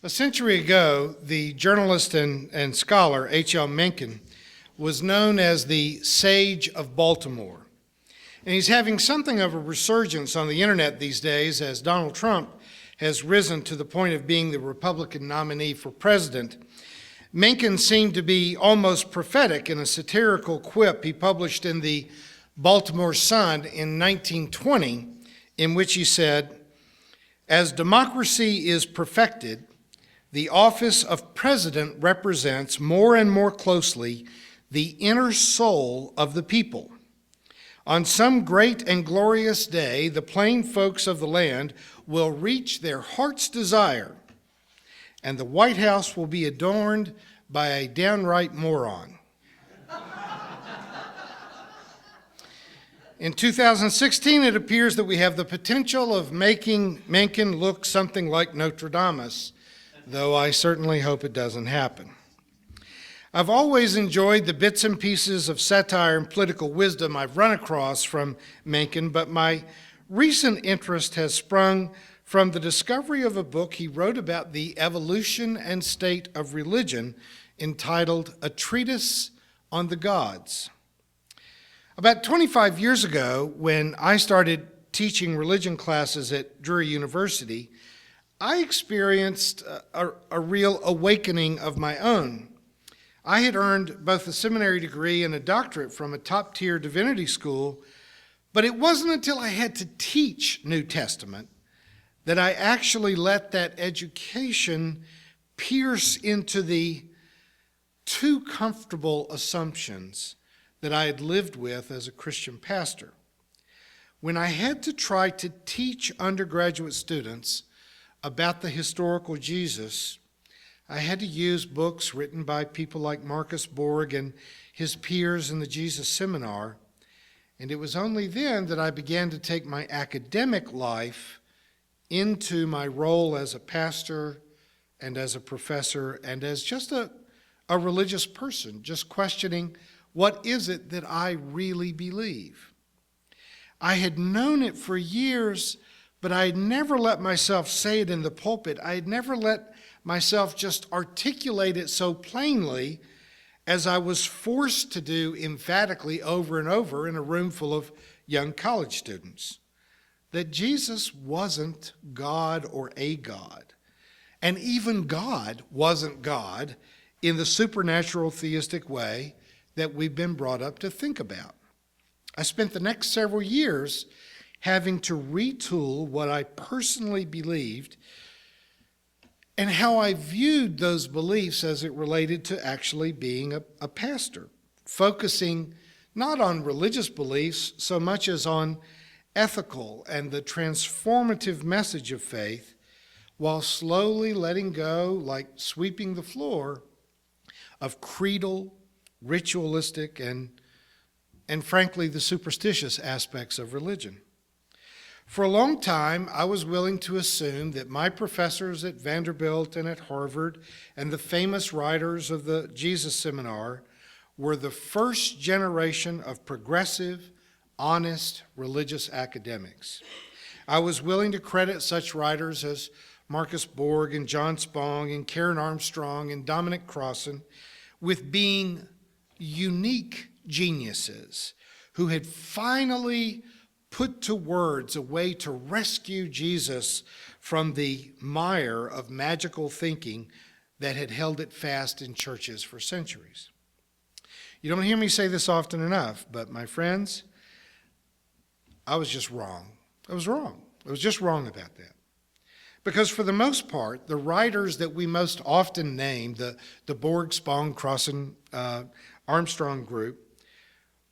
A century ago, the journalist and scholar HL Mencken was known as the Sage of Baltimore. And he's having something of a resurgence on the internet these days as Donald Trump has risen to the point of being the Republican nominee for president. Mencken seemed to be almost prophetic in a satirical quip he published in the Baltimore Sun in 1920, in which he said, "As democracy is perfected, the office of president represents more and more closely the inner soul of the people. On some great and glorious day, the plain folks of the land will reach their heart's desire, and the White House will be adorned by a downright moron." In 2016, it appears that we have the potential of making Mencken look something like Nostradamus, though I certainly hope it doesn't happen. I've always enjoyed the bits and pieces of satire and political wisdom I've run across from Mencken, but my recent interest has sprung from the discovery of a book he wrote about the evolution and state of religion entitled A Treatise on the Gods. About 25 years ago, when I started teaching religion classes at Drury University, I experienced a real awakening of my own. I had earned both a seminary degree and a doctorate from a top-tier divinity school, but it wasn't until I had to teach New Testament that I actually let that education pierce into the too comfortable assumptions that I had lived with as a Christian pastor. When I had to try to teach undergraduate students about the historical Jesus, I had to use books written by people like Marcus Borg and his peers in the Jesus Seminar, and it was only then that I began to take my academic life into my role as a pastor and as a professor and as just a religious person, just questioning, what is it that I really believe? I had known it for years, but I had never let myself say it in the pulpit. I had never let myself just articulate it so plainly as I was forced to do emphatically over and over in a room full of young college students, that Jesus wasn't God or a God. And even God wasn't God in the supernatural theistic way that we've been brought up to think about. I spent the next several years having to retool what I personally believed and how I viewed those beliefs as it related to actually being a pastor, focusing not on religious beliefs so much as on ethical and the transformative message of faith, while slowly letting go, like sweeping the floor, of creedal, ritualistic, and frankly, the superstitious aspects of religion. For a long time, I was willing to assume that my professors at Vanderbilt and at Harvard and the famous writers of the Jesus Seminar were the first generation of progressive, honest, religious academics. I was willing to credit such writers as Marcus Borg and John Spong and Karen Armstrong and Dominic Crossan with being unique geniuses who had finally put to words a way to rescue Jesus from the mire of magical thinking that had held it fast in churches for centuries. You don't hear me say this often enough, but my friends, I was just wrong. I was wrong. I was just wrong about that. Because for the most part, the writers that we most often name, the Borg, Spong, Crossan, Armstrong group,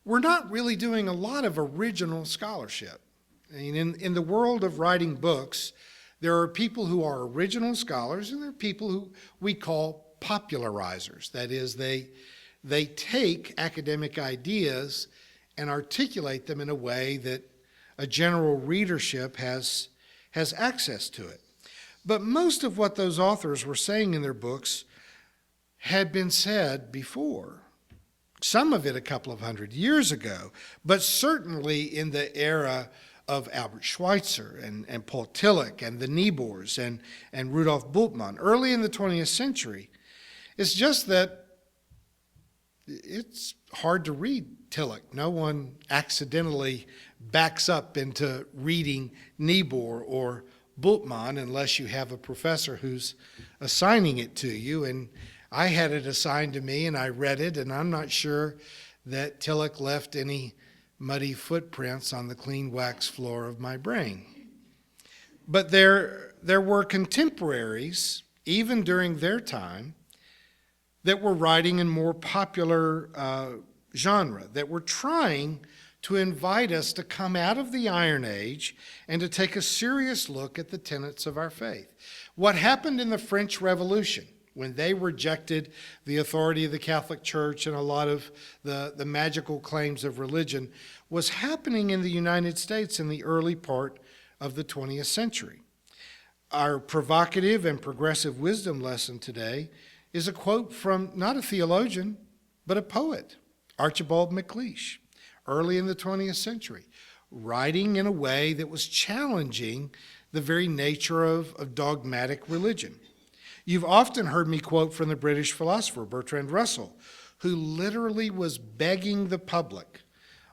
we're not really doing a lot of original scholarship. I mean, in the world of writing books, there are people who are original scholars and there are people who we call popularizers. That is, they take academic ideas and articulate them in a way that a general readership has access to it. But most of what those authors were saying in their books had been said before. Some of it a couple of hundred years ago, but certainly in the era of Albert Schweitzer and Paul Tillich and the Niebuhrs and Rudolf Bultmann early in the 20th century. It's just that it's hard to read Tillich. No one accidentally backs up into reading Niebuhr or Bultmann unless you have a professor who's assigning it to you. And I had it assigned to me and I read it, and I'm not sure that Tillich left any muddy footprints on the clean wax floor of my brain. But there were contemporaries, even during their time, that were writing in more popular genre, that were trying to invite us to come out of the Iron Age and to take a serious look at the tenets of our faith. What happened in the French Revolution, when they rejected the authority of the Catholic Church and a lot of the magical claims of religion, was happening in the United States in the early part of the 20th century. Our provocative and progressive wisdom lesson today is a quote from not a theologian, but a poet, Archibald MacLeish, early in the 20th century, writing in a way that was challenging the very nature of dogmatic religion. You've often heard me quote from the British philosopher Bertrand Russell, who literally was begging the public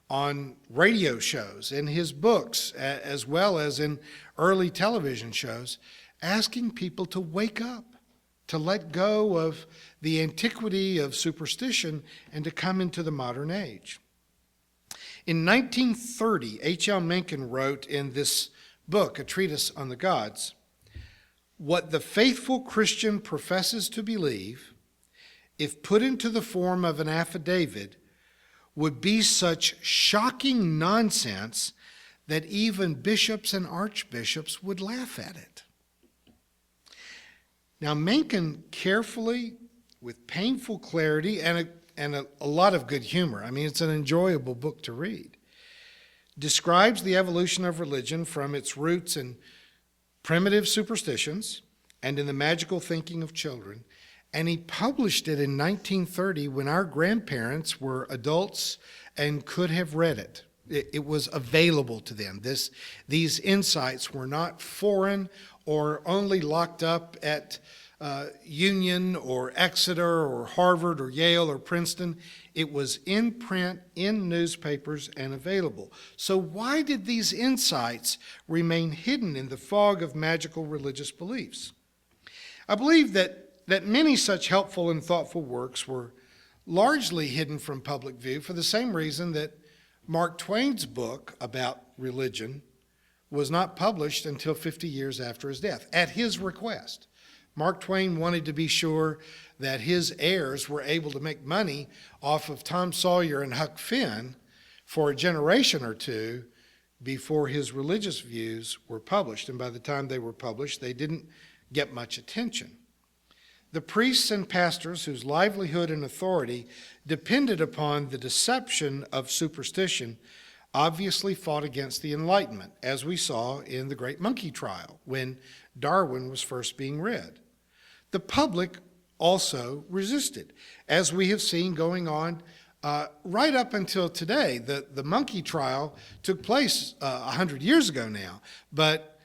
on radio shows, in his books, as well as in early television shows, asking people to wake up, to let go of the antiquity of superstition and to come into the modern age. In 1930, HL Mencken wrote in this book, A Treatise on the Gods, "What the faithful Christian professes to believe, if put into the form of an affidavit, would be such shocking nonsense that even bishops and archbishops would laugh at it." Now, Mencken carefully, with painful clarity and a lot of good humor, I mean, it's an enjoyable book to read, describes the evolution of religion from its roots in primitive superstitions and in the magical thinking of children. And he published it in 1930 when our grandparents were adults and could have read it. It was available to them. These insights were not foreign or only locked up at Union or Exeter or Harvard or Yale or Princeton. It was in print, in newspapers, and available. So why did these insights remain hidden in the fog of magical religious beliefs? I believe that many such helpful and thoughtful works were largely hidden from public view for the same reason that Mark Twain's book about religion was not published until 50 years after his death, at his request. Mark Twain wanted to be sure that his heirs were able to make money off of Tom Sawyer and Huck Finn for a generation or two before his religious views were published. And by the time they were published, they didn't get much attention. The priests and pastors whose livelihood and authority depended upon the deception of superstition obviously fought against the Enlightenment, as we saw in the Great Monkey Trial when Darwin was first being read. The public also resisted, as we have seen going on right up until today. The monkey trial took place 100 years ago now, but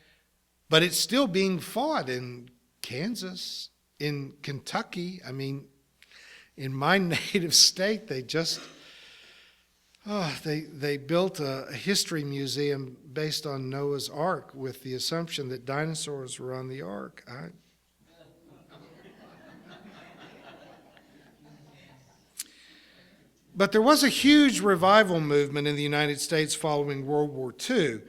it's still being fought in Kansas, in Kentucky. I mean, in my native state, they just, they built a history museum based on Noah's Ark with the assumption that dinosaurs were on the ark. But there was a huge revival movement in the United States following World War II.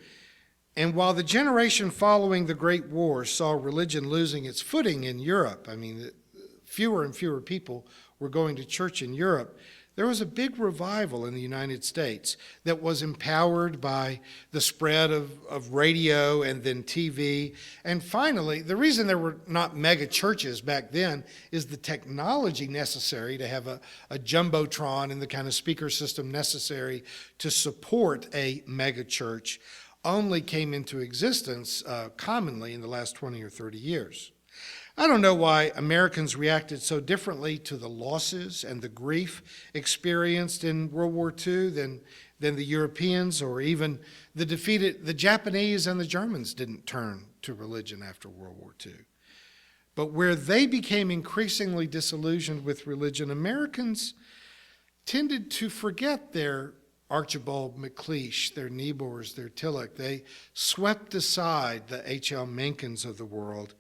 And while the generation following the Great War saw religion losing its footing in Europe, I mean, fewer and fewer people were going to church in Europe, there was a big revival in the United States that was empowered by the spread of radio and then TV. And finally, the reason there were not mega churches back then is the technology necessary to have a jumbotron and the kind of speaker system necessary to support a mega church only came into existence commonly in the last 20 or 30 years. I don't know why Americans reacted so differently to the losses and the grief experienced in World War II than than the Europeans or even the Japanese and the Germans didn't turn to religion after World War II. But where they became increasingly disillusioned with religion, Americans tended to forget their Archibald MacLeish, their Niebuhrs, their Tillich. They swept aside the HL Menckens of the world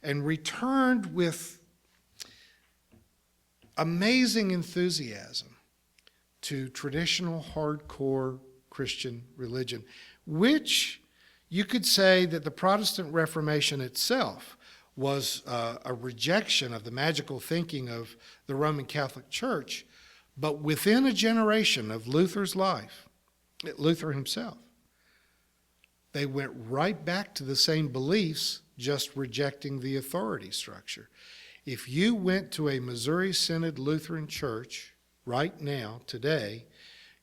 and returned with amazing enthusiasm to traditional hardcore Christian religion, which you could say that the Protestant Reformation itself was a rejection of the magical thinking of the Roman Catholic Church. But within a generation of Luther's life, Luther himself, they went right back to the same beliefs, just rejecting the authority structure. If you went to a Missouri Synod Lutheran church right now, today,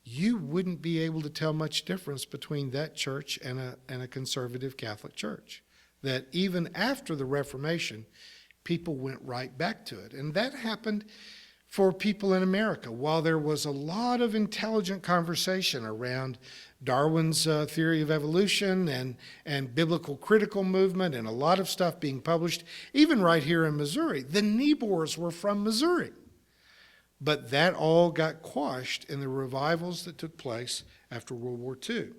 you wouldn't be able to tell much difference between that church and a conservative Catholic church. That even after the Reformation, people went right back to it. And that happened for people in America. While there was a lot of intelligent conversation around Darwin's theory of evolution and biblical critical movement and a lot of stuff being published, even right here in Missouri, the Niebuhrs were from Missouri. But that all got quashed in the revivals that took place after World War II.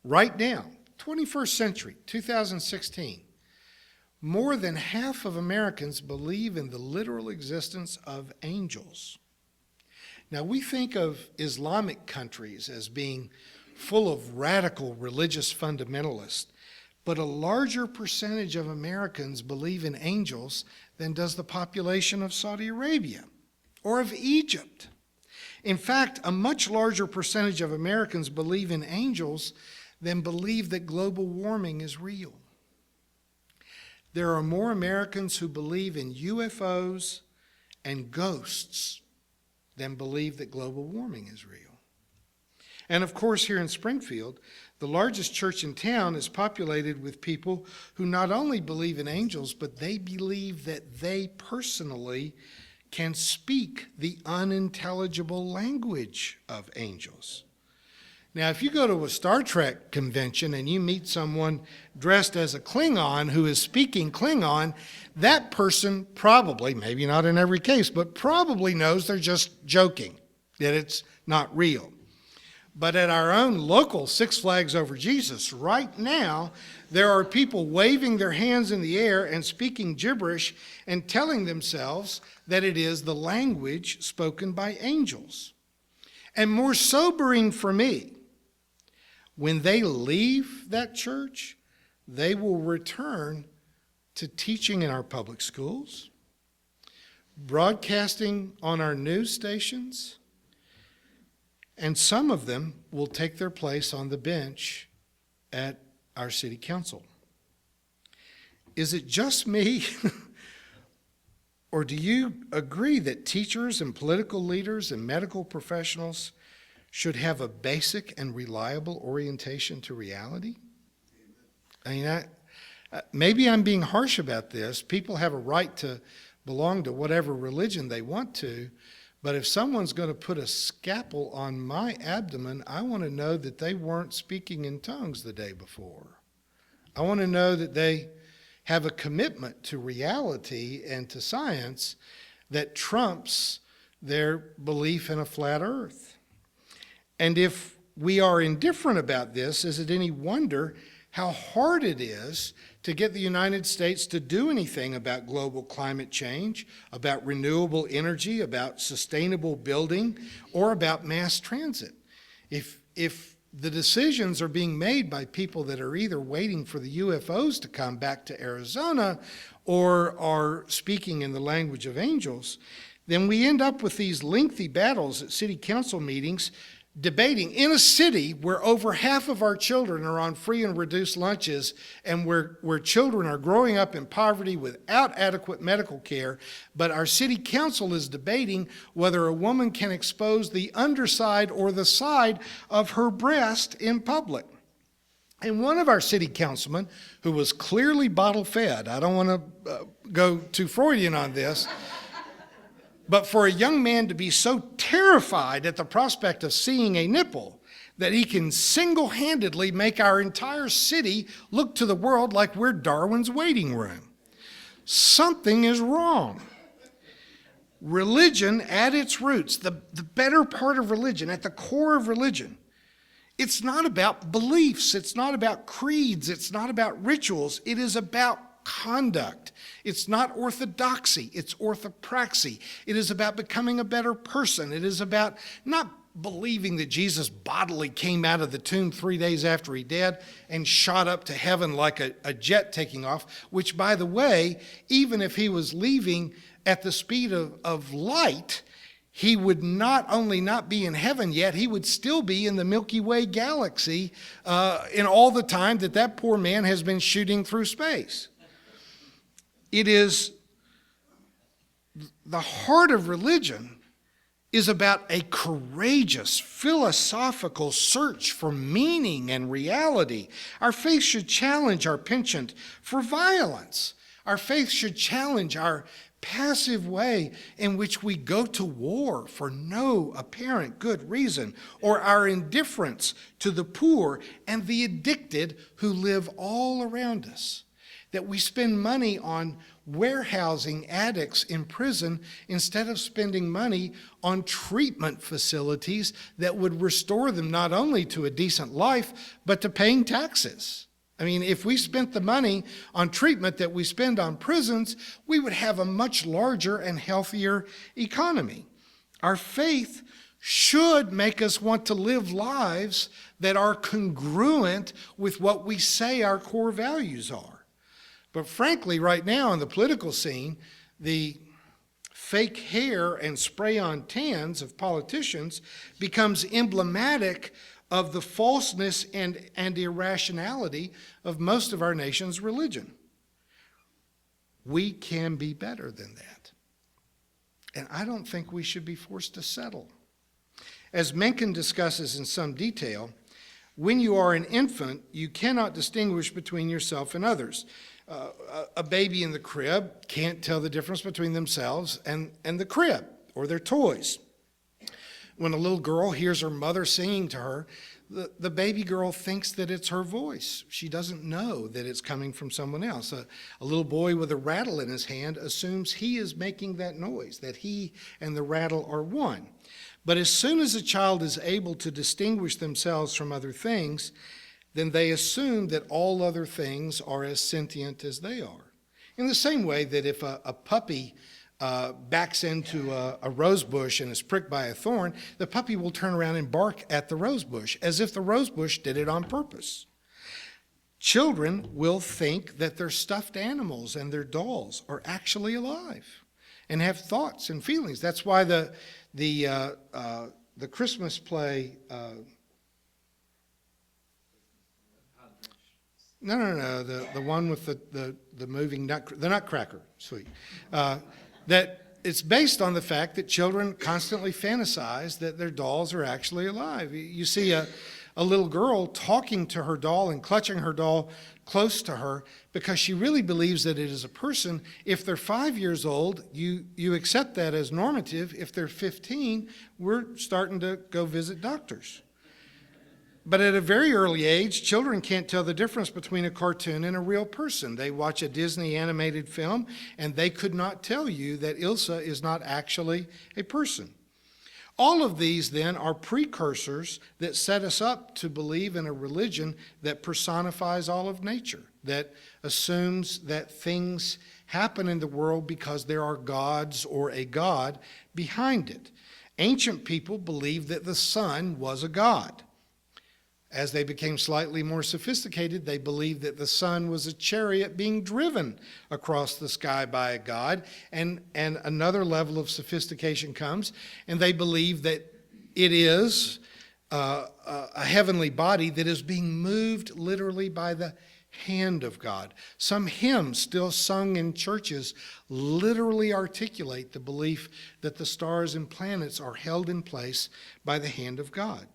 Right now, 21st century, 2016, more than half of Americans believe in the literal existence of angels. Now, we think of Islamic countries as being full of radical religious fundamentalists, but a larger percentage of Americans believe in angels than does the population of Saudi Arabia or of Egypt. In fact, a much larger percentage of Americans believe in angels than believe that global warming is real. There are more Americans who believe in UFOs and ghosts than believe that global warming is real. And of course, here in Springfield, the largest church in town is populated with people who not only believe in angels, but they believe that they personally can speak the unintelligible language of angels. Now, if you go to a Star Trek convention and you meet someone dressed as a Klingon who is speaking Klingon, that person probably, maybe not in every case, but probably knows they're just joking, that it's not real. But at our own local Six Flags Over Jesus, right now, there are people waving their hands in the air and speaking gibberish and telling themselves that it is the language spoken by angels. And more sobering for me, when they leave that church, they will return to teaching in our public schools, broadcasting on our news stations, and some of them will take their place on the bench at our city council. Is it just me? Or do you agree that teachers and political leaders and medical professionals should have a basic and reliable orientation to reality? I mean, maybe I'm being harsh about this. People have a right to belong to whatever religion they want to, but if someone's going to put a scalpel on my abdomen, I want to know that they weren't speaking in tongues the day before. I want to know that they have a commitment to reality and to science that trumps their belief in a flat earth. And if we are indifferent about this, is it any wonder how hard it is to get the United States to do anything about global climate change, about renewable energy, about sustainable building, or about mass transit? If the decisions are being made by people that are either waiting for the UFOs to come back to Arizona or are speaking in the language of angels, then we end up with these lengthy battles at city council meetings debating in a city where over half of our children are on free and reduced lunches and where children are growing up in poverty without adequate medical care, but our city council is debating whether a woman can expose the underside or the side of her breast in public. And one of our city councilmen, who was clearly bottle fed, I don't want to go too Freudian on this, But for a young man to be so terrified at the prospect of seeing a nipple that he can single-handedly make our entire city look to the world like we're Darwin's waiting room. Something is wrong. Religion at its roots, the better part of religion, at the core of religion, it's not about beliefs, it's not about creeds, it's not about rituals, it is about conduct. It's not orthodoxy, it's orthopraxy. It is about becoming a better person. It is about not believing that Jesus bodily came out of the tomb 3 days after he died and shot up to heaven like a jet taking off, which, by the way, even if he was leaving at the speed of light, he would not only not be in heaven yet, he would still be in the Milky Way galaxy in all the time that poor man has been shooting through space. It is the heart of religion is about a courageous, philosophical search for meaning and reality. Our faith should challenge our penchant for violence. Our faith should challenge our passive way in which we go to war for no apparent good reason, or our indifference to the poor and the addicted who live all around us. That we spend money on warehousing addicts in prison instead of spending money on treatment facilities that would restore them not only to a decent life, but to paying taxes. I mean, if we spent the money on treatment that we spend on prisons, we would have a much larger and healthier economy. Our faith should make us want to live lives that are congruent with what we say our core values are. But frankly, right now in the political scene, the fake hair and spray-on tans of politicians becomes emblematic of the falseness and irrationality of most of our nation's religion. We can be better than that. And I don't think we should be forced to settle. As Mencken discusses in some detail, when you are an infant, you cannot distinguish between yourself and others. A baby in the crib can't tell the difference between themselves and the crib or their toys. When a little girl hears her mother singing to her, the baby girl thinks that it's her voice. She doesn't know that it's coming from someone else. A little boy with a rattle in his hand assumes he is making that noise, that he and the rattle are one. But as soon as a child is able to distinguish themselves from other things, then they assume that all other things are as sentient as they are. In the same way that if a puppy backs into a rose bush and is pricked by a thorn, the puppy will turn around and bark at the rose bush as if the rose bush did it on purpose. Children will think that their stuffed animals and their dolls are actually alive and have thoughts and feelings. That's why the Christmas play... No. The one with the moving the Nutcracker, sweet. That it's based on the fact that children constantly fantasize that their dolls are actually alive. You see a little girl talking to her doll and clutching her doll close to her because she really believes that it is a person. If they're 5 years old, you accept that as normative. If they're 15, we're starting to go visit doctors. But at a very early age, children can't tell the difference between a cartoon and a real person. They watch a Disney animated film, and they could not tell you that Ilsa is not actually a person. All of these, then, are precursors that set us up to believe in a religion that personifies all of nature, that assumes that things happen in the world because there are gods or a god behind it. Ancient people believed that the sun was a god. As they became slightly more sophisticated, they believed that the sun was a chariot being driven across the sky by a god, and another level of sophistication comes, and they believe that it is a heavenly body that is being moved literally by the hand of God. Some hymns still sung in churches literally articulate the belief that the stars and planets are held in place by the hand of God.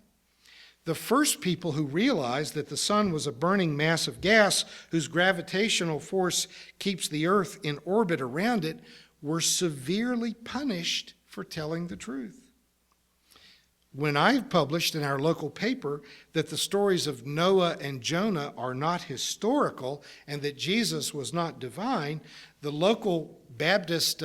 The first people who realized that the sun was a burning mass of gas whose gravitational force keeps the earth in orbit around it were severely punished for telling the truth. When I published in our local paper that the stories of Noah and Jonah are not historical and that Jesus was not divine, the local Baptist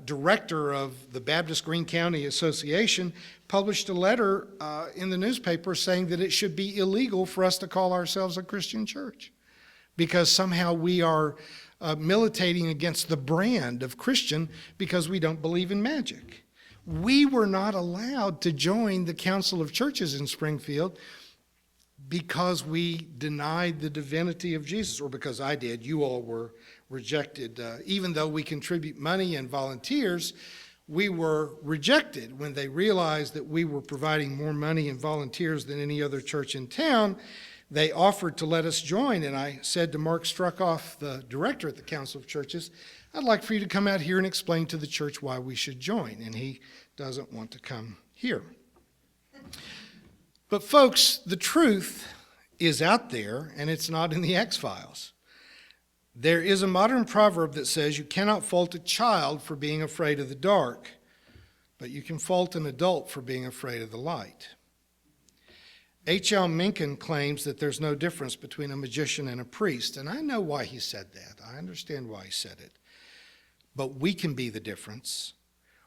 director of the Baptist Greene County Association published a letter in the newspaper saying that it should be illegal for us to call ourselves a Christian church because somehow we are militating against the brand of Christian because we don't believe in magic. We were not allowed to join the Council of Churches in Springfield because we denied the divinity of Jesus, or because I did. You all were rejected. Even though we contribute money and volunteers, we were rejected when they realized that we were providing more money and volunteers than any other church in town. They offered to let us join, and I said to Mark Struckoff, the director at the Council of Churches, I'd like for you to come out here and explain to the church why we should join, and he doesn't want to come here. But folks, the truth is out there, and it's not in the X-Files. There is a modern proverb that says you cannot fault a child for being afraid of the dark, but you can fault an adult for being afraid of the light. HL Mencken claims that there's no difference between a magician and a priest, and I know why he said that. I understand why he said it. But we can be the difference.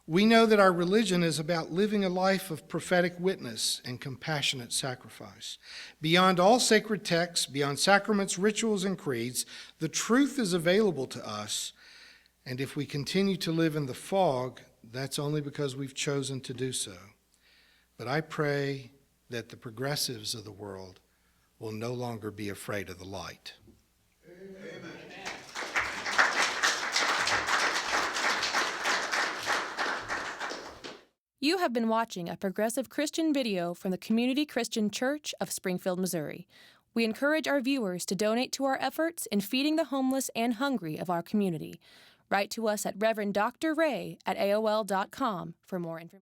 We know that our religion is about living a life of prophetic witness and compassionate sacrifice. Beyond all sacred texts, beyond sacraments, rituals, and creeds, the truth is available to us, and if we continue to live in the fog, that's only because we've chosen to do so. But I pray that the progressives of the world will no longer be afraid of the light. Amen. You have been watching a progressive Christian video from the Community Christian Church of Springfield, Missouri. We encourage our viewers to donate to our efforts in feeding the homeless and hungry of our community. Write to us at Rev. Dr. Ray at AOL.com for more information.